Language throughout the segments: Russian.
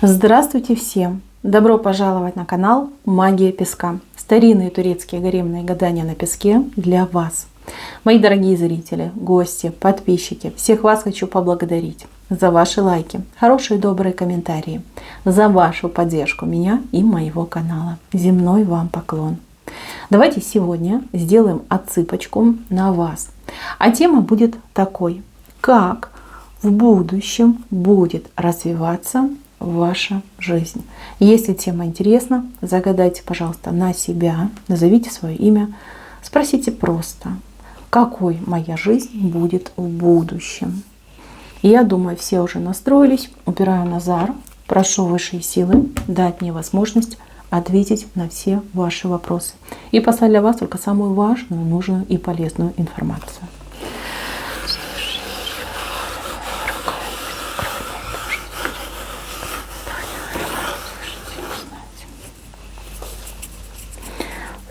Здравствуйте всем! Добро пожаловать на канал Магия Песка. Старинные турецкие гаремные гадания на песке для вас. Мои дорогие зрители, гости, подписчики, всех вас хочу поблагодарить за ваши лайки, хорошие добрые комментарии, за вашу поддержку меня и моего канала. Земной вам поклон. Давайте сегодня сделаем отсыпочку на вас. А тема будет такой: как в будущем будет развиваться ваша жизнь. Если тема интересна, загадайте, пожалуйста, на себя, назовите свое имя, спросите просто, какой моя жизнь будет в будущем. Я думаю, все уже настроились. Убираю Назар. Прошу высшие силы дать мне возможность ответить на все ваши вопросы и послать для вас только самую важную, нужную и полезную информацию.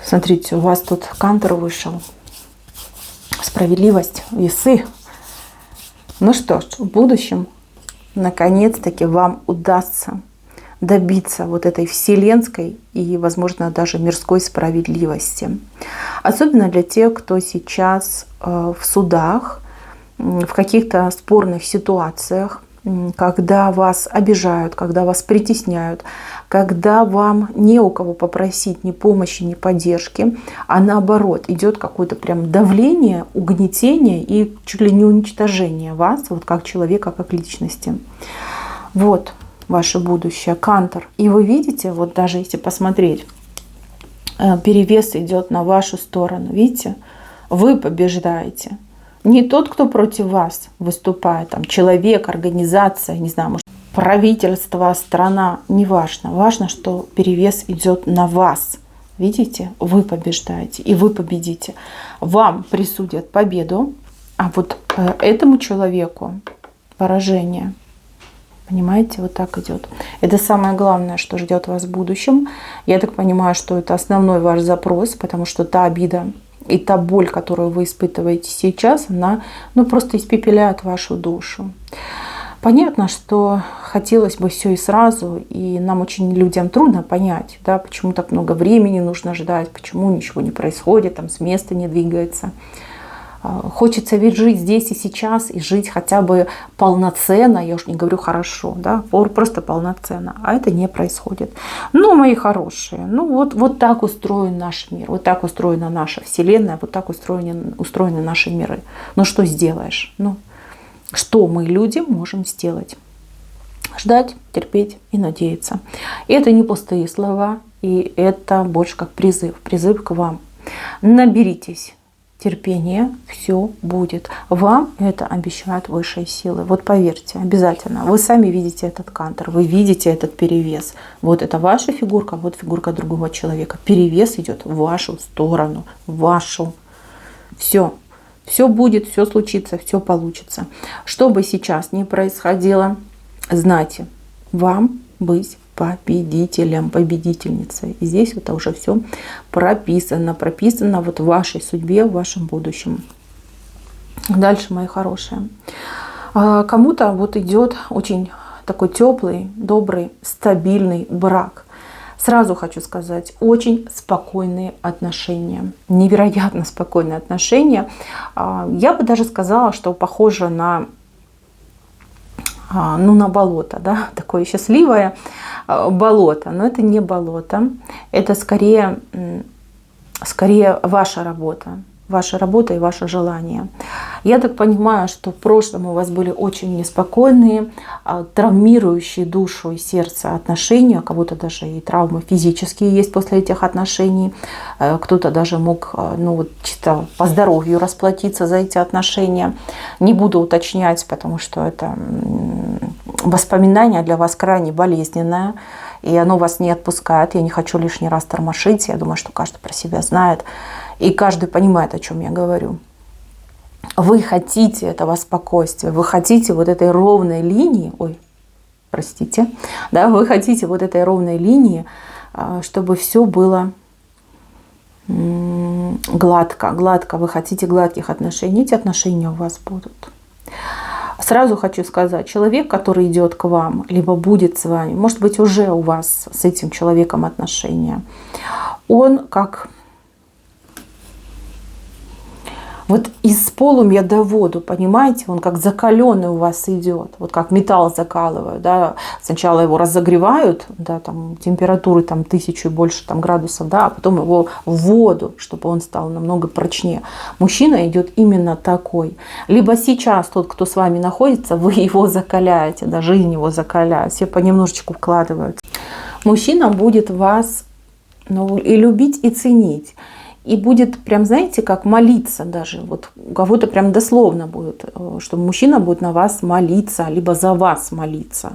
Смотрите, у вас тут Кантор вышел. Справедливость, весы. Ну что ж, в будущем наконец-таки вам удастся добиться вот этой вселенской и, возможно, даже мирской справедливости. Особенно для тех, кто сейчас в судах, в каких-то спорных ситуациях, когда вас обижают, когда вас притесняют, когда вам не у кого попросить ни помощи, ни поддержки, а наоборот идет какое-то прям давление, угнетение и чуть ли не уничтожение вас, вот как человека, как личности. Вот ваше будущее, Кантор. И вы видите, вот даже если посмотреть, перевес идет на вашу сторону. Видите, вы побеждаете. Не тот, кто против вас выступает, там, человек, организация, не знаю, может, правительство, страна, неважно. Важно, что перевес идет на вас. Видите, вы побеждаете и вы победите. Вам присудят победу, а вот этому человеку поражение. Понимаете, вот так идет. Это самое главное, что ждет вас в будущем. Я так понимаю, что это основной ваш запрос, потому что та обида и та боль, которую вы испытываете сейчас, она просто испепеляет вашу душу. Понятно, что хотелось бы все и сразу, и нам очень людям трудно понять, да, почему так много времени нужно ждать, почему ничего не происходит, там с места не двигается. Хочется ведь жить здесь и сейчас, и жить хотя бы полноценно, я уж не говорю хорошо, да, просто полноценно, а это не происходит. Ну, мои хорошие, вот так устроен наш мир, вот так устроена наша Вселенная, вот так устроены наши миры. Ну, что сделаешь? Что мы, люди, можем сделать? Ждать, терпеть и надеяться. И это не пустые слова, и это больше как призыв к вам. Наберитесь терпения, все будет. Вам это обещают высшие силы. Вот поверьте, обязательно. Вы сами видите этот Кантор, вы видите этот перевес. Вот это ваша фигурка, вот фигурка другого человека. Перевес идет в вашу сторону, в вашу. Все. Все будет, все случится, все получится. Что бы сейчас ни происходило, знайте, вам быть победителем, победительницей. И здесь это уже все прописано вот в вашей судьбе, в вашем будущем. Дальше, мои хорошие. Кому-то вот идет очень такой теплый, добрый, стабильный брак. Сразу хочу сказать, очень спокойные отношения, невероятно спокойные отношения. Я бы даже сказала, что похоже на болото, да, такое счастливое болото. Но это не болото, это скорее ваша работа и ваше желание. Я так понимаю, что в прошлом у вас были очень неспокойные, травмирующие душу и сердце отношения, у кого-то даже и травмы физические есть после этих отношений, кто-то даже мог чисто по здоровью расплатиться за эти отношения. Не буду уточнять, потому что это воспоминание для вас крайне болезненное, и оно вас не отпускает. Я не хочу лишний раз тормошить, я думаю, что каждый про себя знает, и каждый понимает, о чем я говорю. Вы хотите этого спокойствия, вы хотите вот этой ровной линии, вы хотите вот этой ровной линии, чтобы все было гладко, вы хотите гладких отношений, эти отношения у вас будут. Сразу хочу сказать, человек, который идет к вам, либо будет с вами, может быть, уже у вас с этим человеком отношения, он как вот из полумья до воду, понимаете, он как закаленный у вас идет, вот как металл закалывают, да, сначала его разогревают, да, там температуры там 1000 и больше там градусов, да, а потом его в воду, чтобы он стал намного прочнее. Мужчина идет именно такой. Либо сейчас тот, кто с вами находится, вы его закаляете, да, жизнь его закаляет, все понемножечку вкладывают. Мужчина будет вас, ну, и любить, и ценить. И будет прям, знаете, как молиться даже. Вот у кого-то прям дословно будет, что мужчина будет на вас молиться, либо за вас молиться.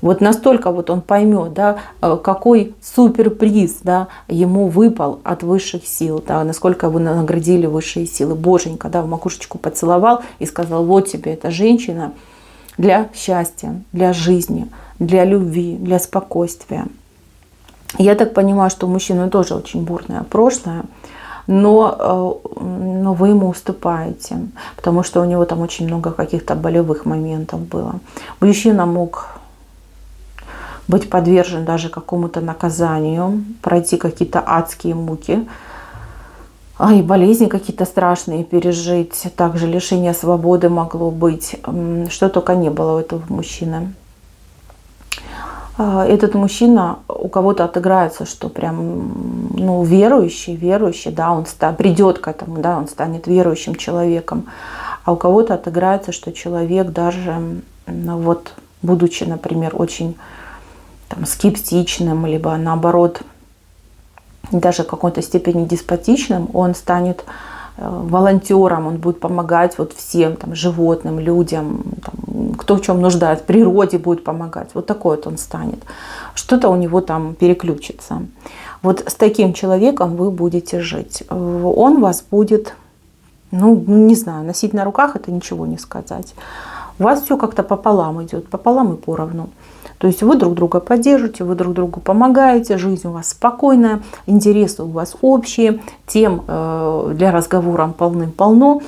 Вот настолько вот он поймет, да, какой суперприз, да, ему выпал от высших сил, да, насколько вы наградили высшие силы. Боженька, да, в макушечку поцеловал и сказал: вот тебе эта женщина для счастья, для жизни, для любви, для спокойствия. Я так понимаю, что у мужчины тоже очень бурное прошлое, но вы ему уступаете, потому что у него там очень много каких-то болевых моментов было. Мужчина мог быть подвержен даже какому-то наказанию, пройти какие-то адские муки, и болезни какие-то страшные пережить. Также лишение свободы могло быть, что только не было у этого мужчины. Этот мужчина у кого-то отыграется, что прям, ну, верующий, да, он придет к этому, да, он станет верующим человеком. А у кого-то отыграется, что человек даже, ну, вот, будучи, например, очень там скептичным, либо наоборот, даже в какой-то степени деспотичным, он станет волонтером, он будет помогать вот всем там, животным, людям, там, кто в чем нуждается, природе будет помогать. Вот такой вот он станет. Что-то у него там переключится. Вот с таким человеком вы будете жить. Он вас будет, ну, не знаю, носить на руках — это ничего не сказать. У вас все как-то пополам идет, пополам и поровну. То есть вы друг друга поддержите, вы друг другу помогаете, жизнь у вас спокойная, интересы у вас общие, тем для разговора полным-полно,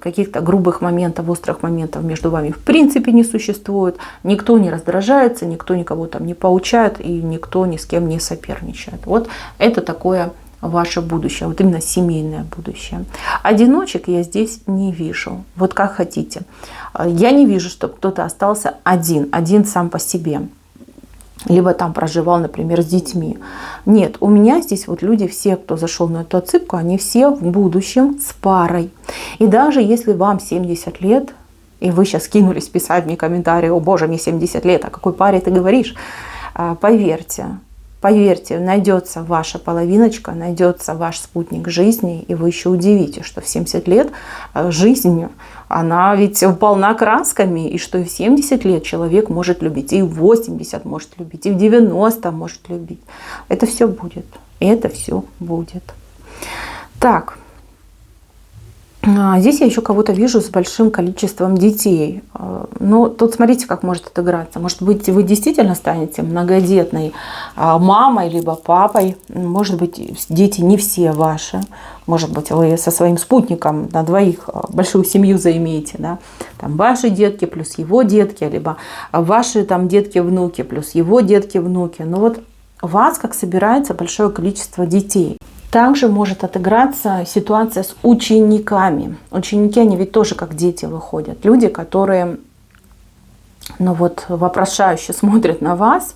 каких-то грубых моментов, острых моментов между вами в принципе не существует, никто не раздражается, никто никого там не поучает и никто ни с кем не соперничает. Вот это такое ваше будущее, вот именно семейное будущее. Одиночек я здесь не вижу. Вот как хотите. Я не вижу, чтобы кто-то остался один сам по себе. Либо там проживал, например, с детьми. Нет, у меня здесь вот люди, все, кто зашел на эту отсыпку, они все в будущем с парой. И даже если вам 70 лет, и вы сейчас кинулись писать мне комментарии: о боже, мне 70 лет, о какой паре ты говоришь? Поверьте, найдется ваша половиночка, найдется ваш спутник жизни, и вы еще удивитесь, что в 70 лет жизнь, она ведь полна красками, и что и в 70 лет человек может любить, и в 80 может любить, и в 90 может любить. Это все будет, и это все будет. Так. Здесь я еще кого-то вижу с большим количеством детей. Но тут смотрите, как может отыграться. Может быть, вы действительно станете многодетной мамой либо папой. Может быть, дети не все ваши. Может быть, вы со своим спутником на двоих большую семью заимеете. Да? Там ваши детки плюс его детки, либо ваши там детки-внуки плюс его детки-внуки. Но вот у вас как собирается большое количество детей. Также может отыграться ситуация с учениками. Ученики, они ведь тоже как дети выходят. Люди, которые, ну вот, вопрошающе смотрят на вас,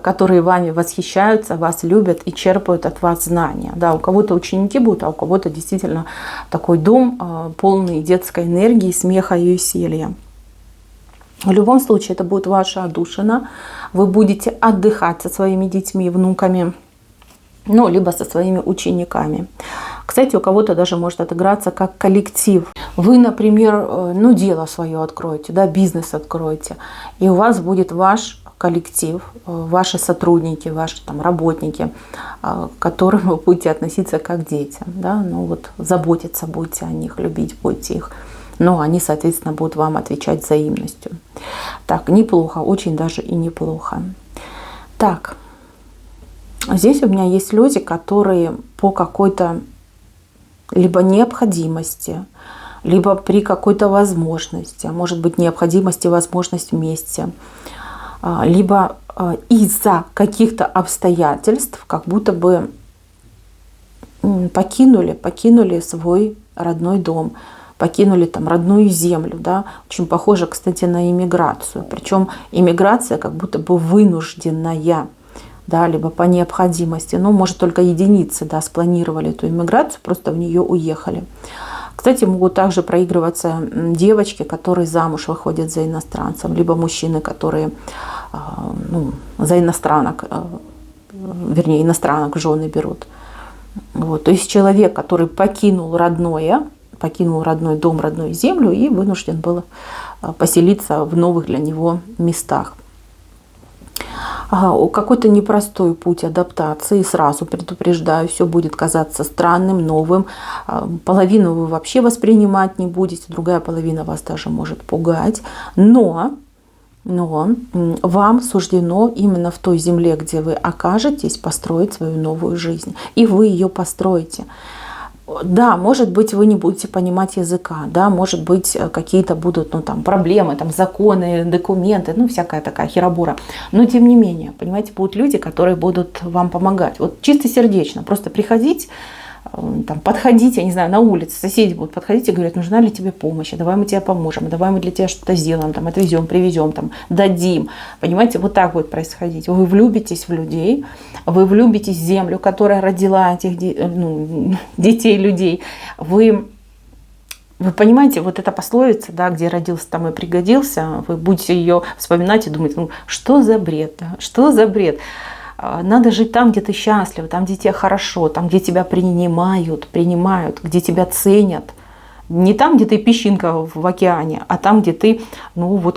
которые вами восхищаются, вас любят и черпают от вас знания. Да, у кого-то ученики будут, а у кого-то действительно такой дом, полный детской энергии, смеха и веселья. В любом случае, это будет ваша отдушина. Вы будете отдыхать со своими детьми и внуками. Ну, либо со своими учениками. Кстати, у кого-то даже может отыграться как коллектив. Вы, например, ну, дело свое откроете, да, бизнес откроете, и у вас будет ваш коллектив, ваши сотрудники, ваши там работники, к которым вы будете относиться как к детям, да, ну вот заботиться будете о них, любить будете их. Но они, соответственно, будут вам отвечать взаимностью. Так, неплохо, очень даже и неплохо. Так. Здесь у меня есть люди, которые по какой-то либо необходимости, либо при какой-то возможности, а может быть необходимости, возможность вместе, либо из-за каких-то обстоятельств как будто бы покинули свой родной дом, покинули там родную землю, да, очень похоже, кстати, на иммиграцию, причем иммиграция как будто бы вынужденная, да, либо по необходимости, но может только единицы, да, спланировали эту иммиграцию, просто в нее уехали. Кстати, могут также проигрываться девочки, которые замуж выходят за иностранцем, либо мужчины, которые за иностранок, вернее, иностранок в жены берут. Вот. То есть человек, который покинул родной дом, родную землю и вынужден был поселиться в новых для него местах. Какой-то непростой путь адаптации, сразу предупреждаю, все будет казаться странным, новым. Половину вы вообще воспринимать не будете, другая половина вас даже может пугать. Но вам суждено именно в той земле, где вы окажетесь, построить свою новую жизнь. И вы ее построите. Да, может быть, вы не будете понимать языка, да, может быть, какие-то будут проблемы, законы, документы, всякая такая херобора. Но тем не менее, понимаете, будут люди, которые будут вам помогать. Вот чисто сердечно, просто приходить, подходить, я не знаю, на улице, соседи будут подходить и говорят, нужна ли тебе помощь, давай мы тебе поможем, давай мы для тебя что-то сделаем, отвезем, привезем, дадим. Понимаете, вот так будет происходить. Вы влюбитесь в людей, вы влюбитесь в землю, которая родила этих детей, людей. Вы понимаете, вот эта пословица, да, где родился, там и пригодился, вы будете ее вспоминать и думать, что за бред, да, что за бред. Надо жить там, где ты счастлив, там, где тебе хорошо, там, где тебя принимают, где тебя ценят. Не там, где ты песчинка в океане, а там, где ты,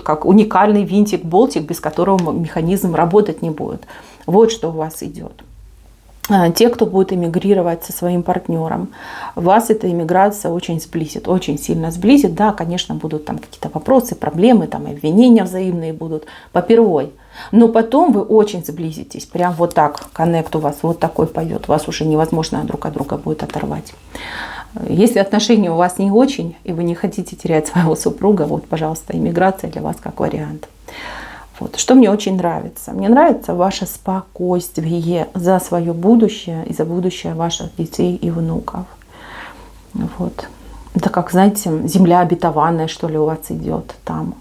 как уникальный винтик-болтик, без которого механизм работать не будет. Вот что у вас идет. Те, кто будет эмигрировать со своим партнером, вас эта эмиграция очень сблизит, очень сильно сблизит. Да, конечно, будут какие-то вопросы, проблемы, обвинения взаимные будут попервой. Но потом вы очень сблизитесь. Прям вот так, коннект у вас вот такой пойдет. Вас уже невозможно друг от друга будет оторвать. Если отношения у вас не очень, и вы не хотите терять своего супруга, вот, пожалуйста, иммиграция для вас как вариант. Вот. Что мне очень нравится? Мне нравится ваше спокойствие за свое будущее и за будущее ваших детей и внуков. Вот. Это как, знаете, земля обетованная, что ли, у вас идет там.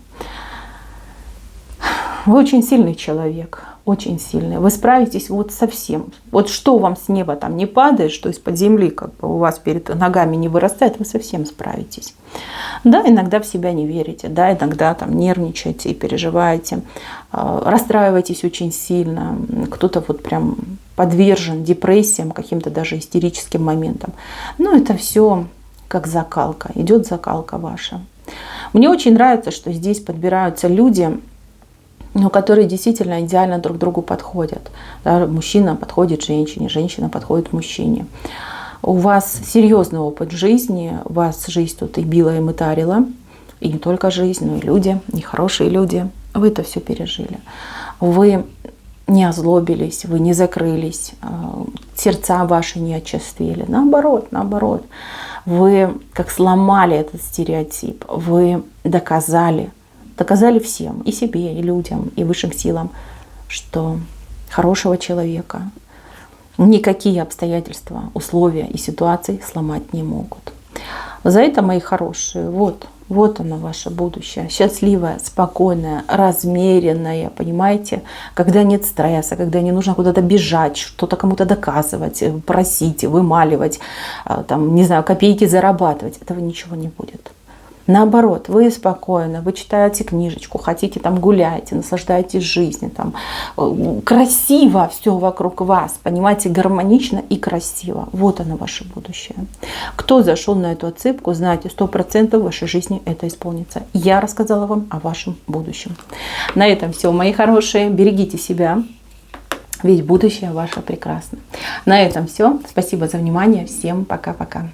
Вы очень сильный человек, очень сильный. Вы справитесь вот со всем. Вот что вам с неба не падает, что из-под земли у вас перед ногами не вырастает, вы со всем справитесь. Да, иногда в себя не верите, да, иногда нервничаете и переживаете, расстраиваетесь очень сильно. Кто-то вот прям подвержен депрессиям, каким-то даже истерическим моментам. Но это все как закалка, идет закалка ваша. Мне очень нравится, что здесь подбираются люди, которые действительно идеально друг другу подходят. Да, мужчина подходит женщине, женщина подходит мужчине. У вас серьезный опыт жизни, вас жизнь тут и била, и мытарила. И не только жизнь, но и люди, и хорошие люди. Вы это все пережили. Вы не озлобились, вы не закрылись, сердца ваши не очерствели. Наоборот. Вы как сломали этот стереотип, вы доказали всем, и себе, и людям, и высшим силам, что хорошего человека никакие обстоятельства, условия и ситуации сломать не могут. За это, мои хорошие, вот оно ваше будущее. Счастливое, спокойное, размеренное, понимаете? Когда нет стресса, когда не нужно куда-то бежать, что-то кому-то доказывать, просить, вымаливать, копейки зарабатывать. Этого ничего не будет. Наоборот, вы спокойно, вы читаете книжечку, хотите гуляете, наслаждаетесь жизнью, красиво все вокруг вас, понимаете, гармонично и красиво. Вот оно ваше будущее. Кто зашел на эту отсыпку, знаете, 100% в вашей жизни это исполнится. Я рассказала вам о вашем будущем. На этом все, мои хорошие, берегите себя, ведь будущее ваше прекрасно. На этом все. Спасибо за внимание. Всем пока-пока.